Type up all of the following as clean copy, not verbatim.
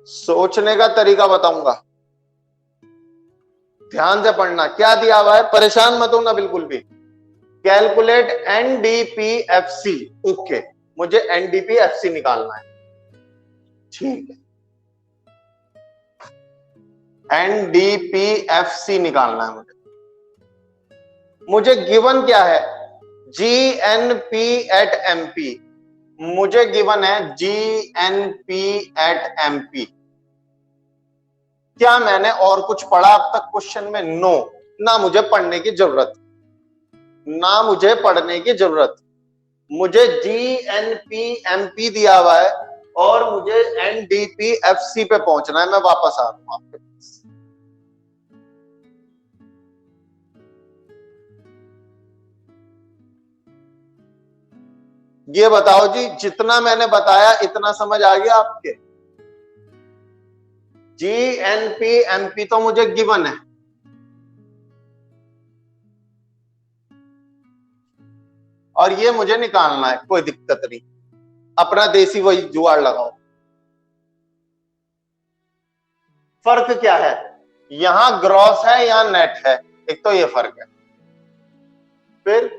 सोचने का तरीका बताऊंगा, ध्यान से पढ़ना। क्या दिया हुआ है, परेशान मत होना बिल्कुल भी। कैलकुलेट एनडीपीएफसी, ओके, मुझे एनडीपीएफसी निकालना है, ठीक है, एनडीपीएफसी निकालना है मुझे गिवन क्या है, जीएनपी एट एमपी, मुझे गिवन है जीएनपी एट एमपी। क्या मैंने और कुछ पढ़ा अब तक क्वेश्चन में? नो, ना मुझे पढ़ने की जरूरत, ना मुझे पढ़ने की जरूरत। मुझे जीएनपीएमपी दिया हुआ है और मुझे एनडीपीएफसी पे पहुंचना है। मैं वापस आ रहा हूं आपके पास। ये बताओ जी, जितना मैंने बताया इतना समझ आ गया आपके? जीएनपीएमपी तो मुझे गिवन है, और ये मुझे निकालना है, कोई दिक्कत नहीं, अपना देसी वही जुगाड़ लगाओ। फर्क क्या है, यहां ग्रॉस है यहां नेट है, एक तो ये फर्क है। फिर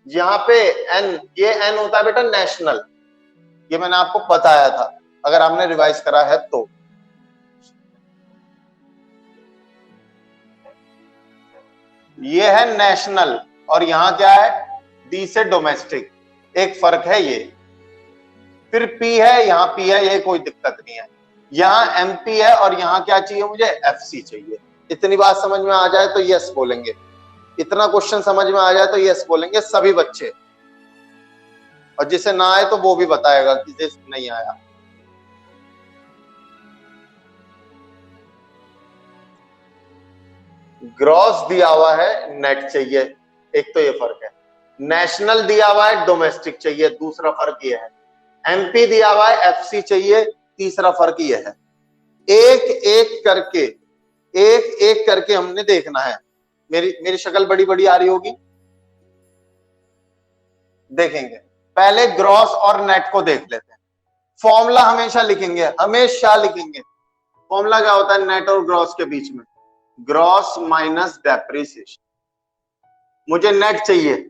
यहां पे एन, ये एन होता है बेटा नेशनल, ये मैंने आपको बताया था अगर आपने रिवाइज करा है तो। ये है नेशनल और यहां क्या है, डी से डोमेस्टिक, एक फर्क है ये। फिर पी है, यहां पी है, ये कोई दिक्कत नहीं है। यहां एमपी है और यहां क्या चाहिए मुझे, एफसी चाहिए। इतनी बात समझ में आ जाए तो यस बोलेंगे, इतना क्वेश्चन समझ में आ जाए तो यस बोलेंगे सभी बच्चे, और जिसे ना आए तो वो भी बताएगा कि जिसे नहीं आया। ग्रॉस दिया हुआ है, नेट चाहिए, एक तो ये फर्क है। नेशनल दिया हुआ है, डोमेस्टिक चाहिए, दूसरा फर्क ये है। एमपी दिया हुआ है, एफसी चाहिए, तीसरा फर्क ये है। एक एक करके हमने देखना है। मेरी शक्ल बड़ी बड़ी आ रही होगी, देखेंगे। पहले ग्रॉस और नेट को देख लेते हैं। फॉर्मूला हमेशा लिखेंगे, हमेशा लिखेंगे। फॉर्मूला क्या होता है नेट और ग्रॉस के बीच में, ग्रॉस माइनस डेप्रिसिएशन। मुझे नेट चाहिए,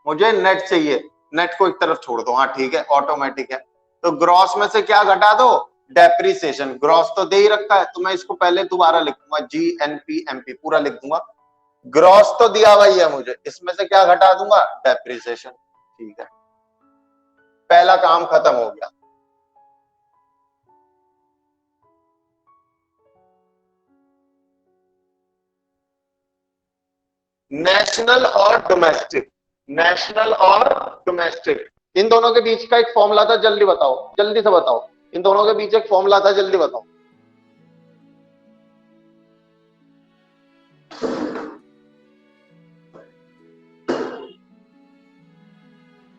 मुझे नेट चाहिए, नेट को एक तरफ छोड़ दो, हाँ ठीक है, ऑटोमेटिक है। तो ग्रॉस में से क्या घटा दो, डेप्रिसिएशन। ग्रॉस तो दे ही रखा है, तो मैं इसको पहले दोबारा लिखूंगा, जीएनपीएमपी पूरा लिख दूंगा। ग्रॉस तो दिया हुआ ही है मुझे, इसमें से क्या घटा दूंगा, डेप्रिसिएशन, ठीक है, पहला काम खत्म हो गया। नेशनल और डोमेस्टिक, नेशनल और डोमेस्टिक, इन दोनों के बीच का एक फॉर्मूला था, जल्दी बताओ, जल्दी से बताओ, इन दोनों के बीच एक फॉर्मूला था, जल्दी बताओ।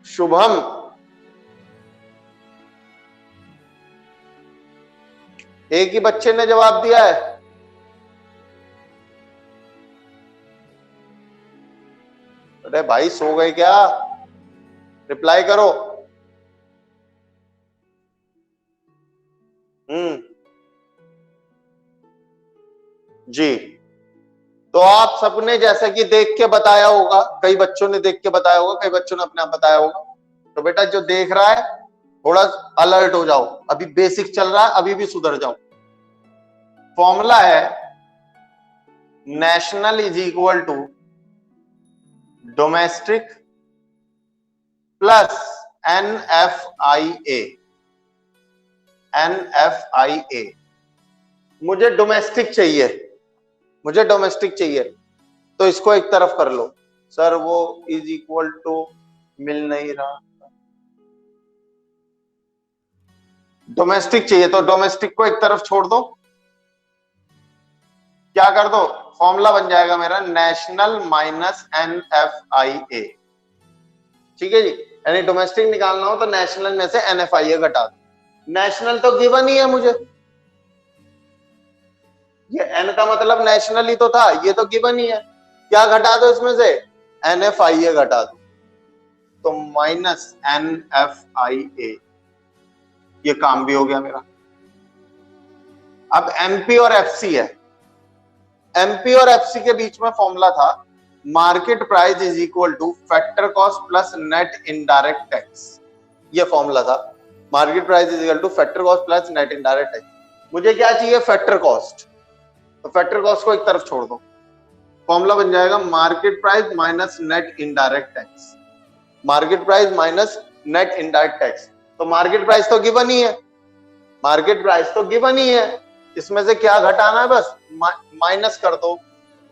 शुभम, एक ही बच्चे ने जवाब दिया है। अरे भाई सो गए क्या, रिप्लाई करो। जी, तो आप सबने जैसा कि देख के बताया होगा, कई बच्चों ने देख के बताया होगा, कई बच्चों ने अपने आप बताया होगा। तो बेटा जो देख रहा है थोड़ा अलर्ट हो जाओ, अभी बेसिक चल रहा है, अभी भी सुधर जाओ। फॉर्मूला है national is equal to domestic plus NFIA, NFIA। मुझे डोमेस्टिक चाहिए, मुझे डोमेस्टिक चाहिए, तो इसको एक तरफ कर लो। सर वो इज इक्वल टू मिल नहीं रहा, डोमेस्टिक चाहिए तो डोमेस्टिक को एक तरफ छोड़ दो, क्या कर दो, फॉर्मूला बन जाएगा मेरा नेशनल माइनस NFIA, ठीक है जी। यानी डोमेस्टिक निकालना हो तो नेशनल में से NFIA घटा दो। नेशनल तो गिवन ही है मुझे, ये N का मतलब नेशनल ही तो था, ये तो गिवन ही है, क्या घटा दो इसमें से, NFIA घटा दो, तो माइनस NFIA, ये काम भी हो गया मेरा। अब एमपी और एफसी है, एमपी और एफसी के बीच में फॉर्मूला था market price is equal two factor cost plus net indirect tax. ये फॉर्मूला था, market price is equal two factor cost plus net indirect tax. मुझे क्या चाहिए, फैक्टर कॉस्ट, तो फैक्टर कॉस्ट को एक तरफ छोड़ दो, फॉर्मूला बन जाएगा market price minus net indirect tax, market price minus net indirect tax. तो मार्केट प्राइस तो गिवन ही है, मार्केट प्राइस तो गिवन ही है, इसमें से क्या घटाना है, बस माइनस कर दो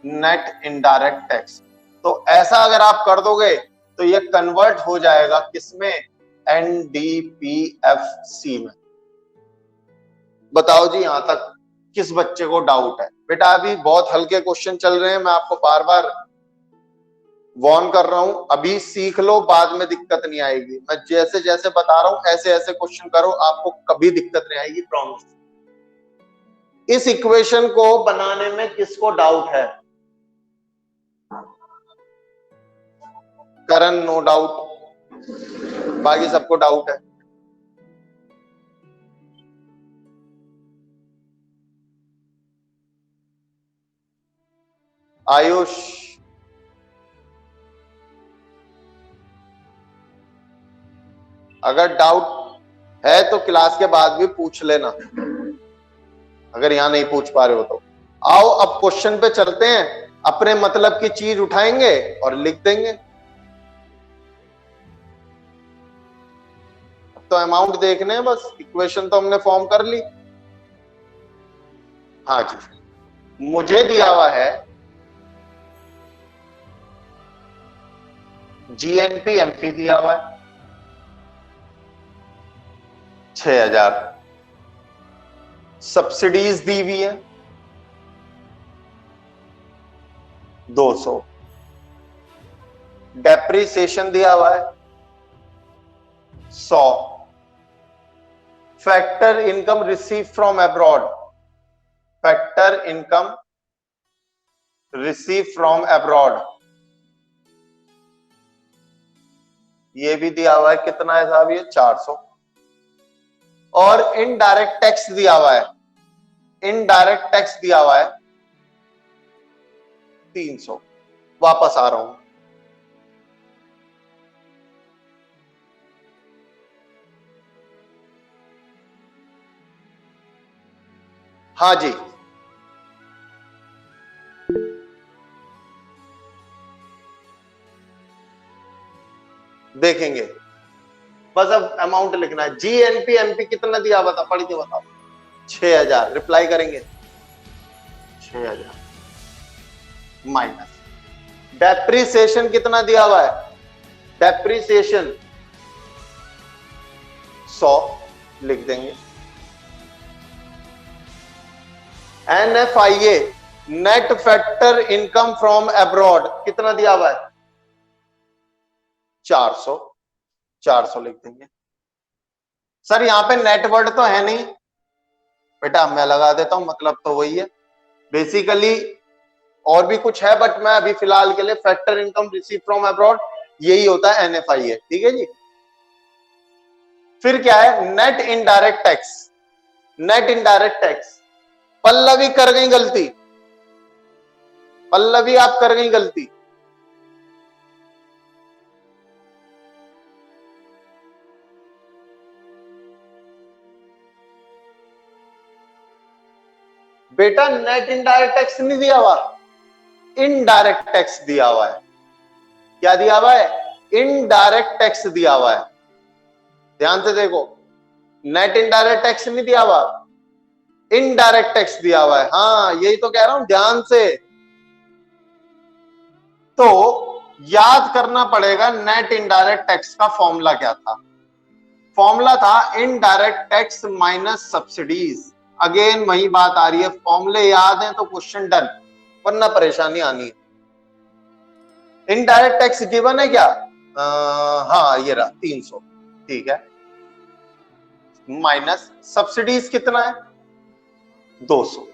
नेट इनडायरेक्ट टैक्स। तो ऐसा अगर आप कर दोगे तो ये कन्वर्ट हो जाएगा किसमें, एनडीपीएफसी में। बताओ जी, यहां तक किस बच्चे को डाउट है? बेटा अभी बहुत हल्के क्वेश्चन चल रहे हैं, मैं आपको बार बार वार्न कर रहा हूं, अभी सीख लो, बाद में दिक्कत नहीं आएगी। मैं जैसे जैसे बता रहा हूं ऐसे ऐसे क्वेश्चन करो, आपको कभी दिक्कत नहीं आएगी, प्रॉमिस। इस इक्वेशन को बनाने में किसको डाउट है? करण नो डाउट, बाकी सबको डाउट है। आयुष, अगर डाउट है तो क्लास के बाद भी पूछ लेना, अगर यहां नहीं पूछ पा रहे हो तो। आओ अब क्वेश्चन पे चलते हैं, अपने मतलब की चीज उठाएंगे और लिख देंगे। तो अमाउंट देखने हैं बस, इक्वेशन तो हमने फॉर्म कर ली। हाँ जी, मुझे दिया हुआ है जीएनपी एमपी दिया हुआ है 6000, सब्सिडीज दी हुई है 200, डेप्रिसिएशन दिया हुआ है 100, factor income receive from abroad, factor income receive from abroad ये भी दिया हुआ है, कितना है साहब ये 400, और इनडायरेक्ट टैक्स दिया हुआ है, इनडायरेक्ट टैक्स दिया हुआ है 300। वापस आ रहा हूं, हाँ जी, देखेंगे, बस अब अमाउंट लिखना है। जीएनपी एमपी कितना दिया हुआ था, पढ़ के बताओ। 6000, रिप्लाई करेंगे 6000 माइनस डेप्रिसिएशन कितना दिया हुआ है, डेप्रिसिएशन 100 लिख देंगे, NFIA net factor income from abroad कितना दिया हुआ है 400, 400 लिख देंगे। सर यहां पे नेट वर्ड तो है नहीं, बेटा मैं लगा देता हूं, मतलब तो वही है बेसिकली, और भी कुछ है बट मैं अभी फिलहाल के लिए factor income receive from abroad यही होता है एनएफआईए, ठीक है जी। फिर क्या है, net indirect tax, net indirect tax, Pallavi कर गई गलती, पल्लवी आप कर गई गलती, बेटा नेट इनडायरेक्ट टैक्स नहीं दिया हुआ, इनडायरेक्ट टैक्स दिया हुआ है। क्या दिया हुआ है, इनडायरेक्ट टैक्स दिया हुआ है, ध्यान से देखो, नेट इनडायरेक्ट टैक्स नहीं दिया हुआ, इनडायरेक्ट टैक्स दिया हुआ है। हाँ यही तो कह रहा हूं, ध्यान से। तो याद करना पड़ेगा नेट इनडायरेक्ट टैक्स का फॉर्मूला क्या था, फॉर्मूला था indirect tax minus subsidies. Again वही बात आ रही है, फॉर्मूले याद हैं तो क्वेश्चन डन, वरना परेशानी आनी है। इनडायरेक्ट टैक्स गिवन है क्या, हाँ ये रहा 300, ठीक है, माइनस सब्सिडीज कितना है 200,